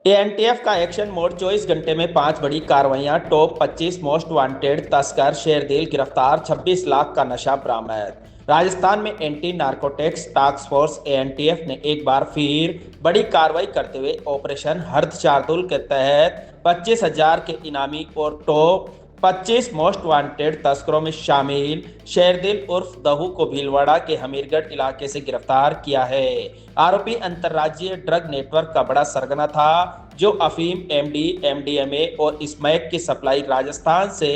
ANTF का action mode 24 घंटे में 5 बड़ी कार्रवाइयां। टॉप 25 मोस्ट वांटेड तस्कर शेरदिल गिरफ्तार। 26 लाख का नशा बरामद। राजस्थान में anti narcotics task force ANTF ने एक बार फिर बड़ी कार्रवाई करते हुए ऑपरेशन हर्द शार्दुल के तहत 25,000 के इनामी और टॉप 25 मोस्ट वांटेड तस्करों में शामिल शेरदिल उर्फ दहू को भीलवाड़ा के हमीरगढ़ इलाके से गिरफ्तार किया है। आरोपी अंतर्राज्यीय ड्रग नेटवर्क का बड़ा सरगना था, जो अफीम, एमडी, एमडीएमए और स्मैक की सप्लाई राजस्थान से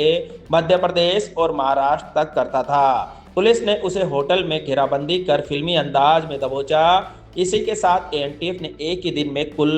मध्य प्रदेश और महाराष्ट्र तक करता था। पुलिस ने उसे होटल में घेराबंदी कर फिल्मी अंदाज में दबोचा। इसी के साथ एएनटीएफ ने एक ही दिन में कुल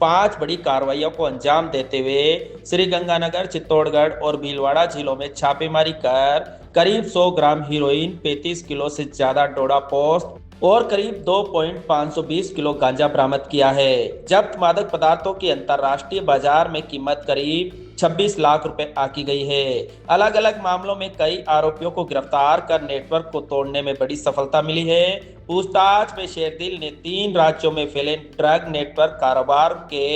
5 बड़ी कार्रवाइयों को अंजाम देते हुए श्रीगंगानगर, चित्तौड़गढ़ और भीलवाड़ा जिलों में छापेमारी कर करीब 100 ग्राम हीरोइन, 35 किलो से ज्यादा डोडा पोस्ट और करीब 2.520 किलो गांजा बरामद किया है। जब्त मादक पदार्थों की अंतर्राष्ट्रीय बाजार में कीमत करीब 26 लाख रुपए आकी गई है। अलग अलग मामलों में कई आरोपियों को गिरफ्तार कर नेटवर्क को तोड़ने में बड़ी सफलता मिली है। पूछताछ में शेरदिल ने 3 राज्यों में फैले ड्रग नेटवर्क कारोबार के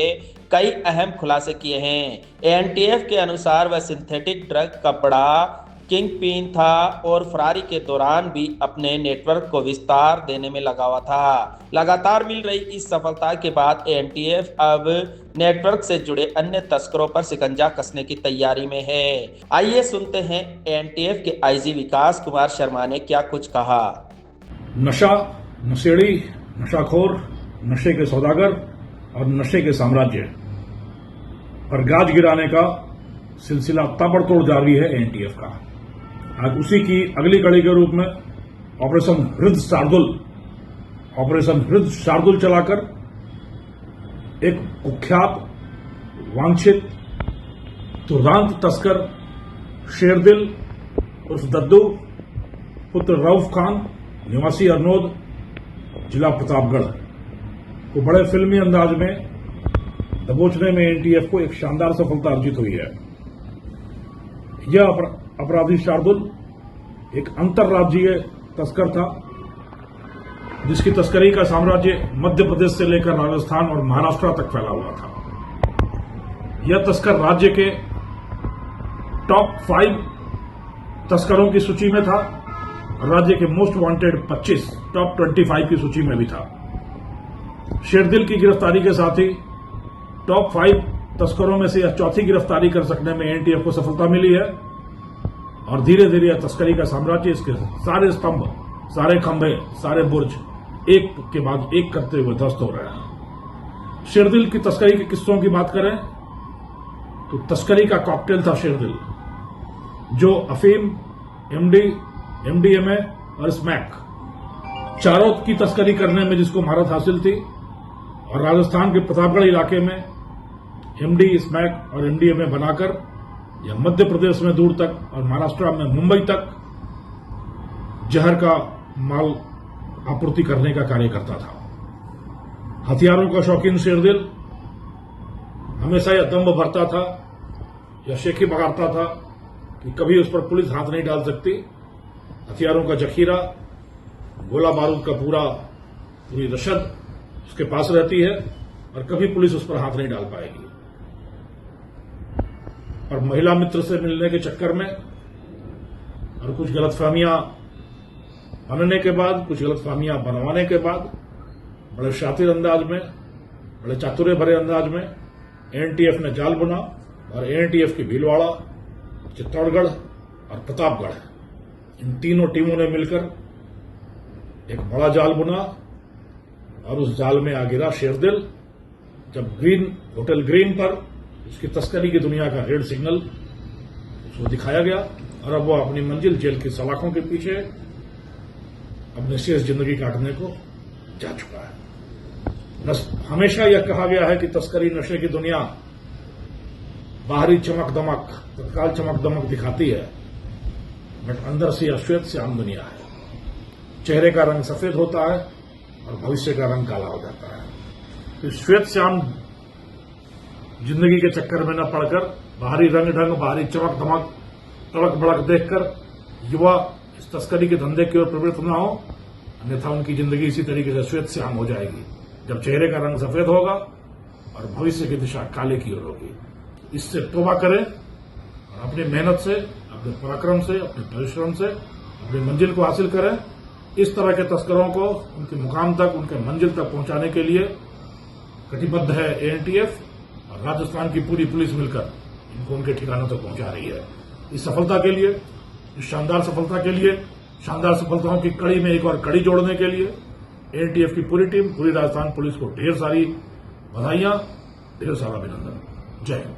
कई अहम खुलासे किए हैं। एएनटीएफ के अनुसार वह सिंथेटिक ड्रग का बड़ा किंग पिन था और फरारी के दौरान भी अपने नेटवर्क को विस्तार देने में लगा हुआ था। लगातार मिल रही इस सफलता के बाद एएनटीएफ अब नेटवर्क से जुड़े अन्य तस्करों पर शिकंजा कसने की तैयारी में है। आइए सुनते हैं एएनटीएफ के आईजी विकास कुमार शर्मा ने क्या कुछ कहा। नशा, नशेड़ी, नशाखोर, नशे के सौदागर और नशे के साम्राज्य पर गाज गिराने का सिलसिला ताबड़तोड़ जारी है एएनटीएफ का। आज उसी की अगली कड़ी के रूप में ऑपरेशन हृद शार्दुल चलाकर एक कुख्यात, वांछित, दुर्दांत तस्कर शेरदिल उर्फ दद्दू पुत्र रऊफ खान निवासी अरनोद, जिला प्रतापगढ़ को बड़े फिल्मी अंदाज में दबोचने में एएनटीएफ को एक शानदार सफलता अर्जित हुई है। यह अपराधी शार्दुल एक अंतर्राज्यीय तस्कर था, जिसकी तस्करी का साम्राज्य मध्य प्रदेश से लेकर राजस्थान और महाराष्ट्र तक फैला हुआ था। यह तस्कर राज्य के टॉप 5 तस्करों की सूची में था और राज्य के मोस्ट वांटेड 25 टॉप 25 की सूची में भी था। शेरदिल की गिरफ्तारी के साथ ही टॉप 5 तस्करों में से यह चौथी गिरफ्तारी कर सकने में एएनटीएफ को सफलता मिली है और धीरे धीरे यह तस्करी का साम्राज्य, इसके सारे स्तंभ, सारे खंभे, सारे बुर्ज एक के बाद एक करते हुए ध्वस्त हो रहे हैं। शेरदिल की तस्करी के किस्सों की बात करें तो तस्करी का कॉकटेल था शेरदिल, जो अफीम, एमडी, एमडीएमए और स्मैक चारों की तस्करी करने में जिसको महारत हासिल थी, और राजस्थान के प्रतापगढ़ इलाके में एमडी, स्मैक और एमडीएमए बनाकर यह मध्य प्रदेश में दूर तक और महाराष्ट्र में मुंबई तक जहर का माल आपूर्ति करने का कार्य करता था। हथियारों का शौकीन शेरदिल हमेशा यह दम्भ भरता था, यह शेखी बगाड़ता था कि कभी उस पर पुलिस हाथ नहीं डाल सकती। हथियारों का जखीरा, गोला बारूद का पूरी रशद उसके पास रहती है और कभी पुलिस उस पर हाथ नहीं डाल पाएगी। और महिला मित्र से मिलने के चक्कर में और कुछ गलतफहमियां बनने के बाद, कुछ गलतफहमियां बनवाने के बाद बड़े शातिर अंदाज में, बड़े चातुर्य भरे अंदाज में एएनटीएफ ने जाल बुना और एएनटीएफ की भीलवाड़ा, चित्तौड़गढ़ और प्रतापगढ़ इन तीनों टीमों ने मिलकर एक बड़ा जाल बुना और उस जाल में आ गिरा शेरदिल। जब होटल ग्रीन पर उसकी तस्करी की दुनिया का रेड सिग्नल उसको दिखाया गया और अब वो अपनी मंजिल जेल की सलाखों के पीछे अपनी शेष जिंदगी काटने को जा चुका है। हमेशा यह कहा गया है कि तस्करी, नशे की दुनिया बाहरी चमक दमक, तत्काल चमक दमक दिखाती है, बट अंदर से यह श्वेत श्याम दुनिया है। चेहरे का रंग सफेद होता है और भविष्य का रंग काला हो जाता है। तो श्वेत श्याम जिंदगी के चक्कर में न पड़कर बाहरी रंग ढंग, बाहरी चमक दमक, तड़क भड़क देखकर युवा इस तस्करी के धंधे की ओर प्रवृत्त न हो, अन्यथा उनकी जिंदगी इसी तरीके से श्वेत श्याम हो जाएगी। जब चेहरे का रंग सफेद होगा और भविष्य की दिशा काले की ओर होगी। इससे तौबा करें और अपनी मेहनत से, अपने पराक्रम से, अपने परिश्रम से अपनी मंजिल को हासिल करें। इस तरह के तस्करों को उनके मुकाम तक, उनके मंजिल तक पहुंचाने के लिए कटिबद्ध है एएनटीएफ और राजस्थान की पूरी पुलिस मिलकर इनको उनके ठिकानों तक पहुंचा रही है। इस सफलता के लिए, इस शानदार सफलता के लिए, शानदार सफलताओं की कड़ी में एक और कड़ी जोड़ने के लिए एएनटीएफ की पूरी टीम, पूरी राजस्थान पुलिस को ढेर सारी बधाइयां, ढेर सारा अभिनंदन। जय हिंद।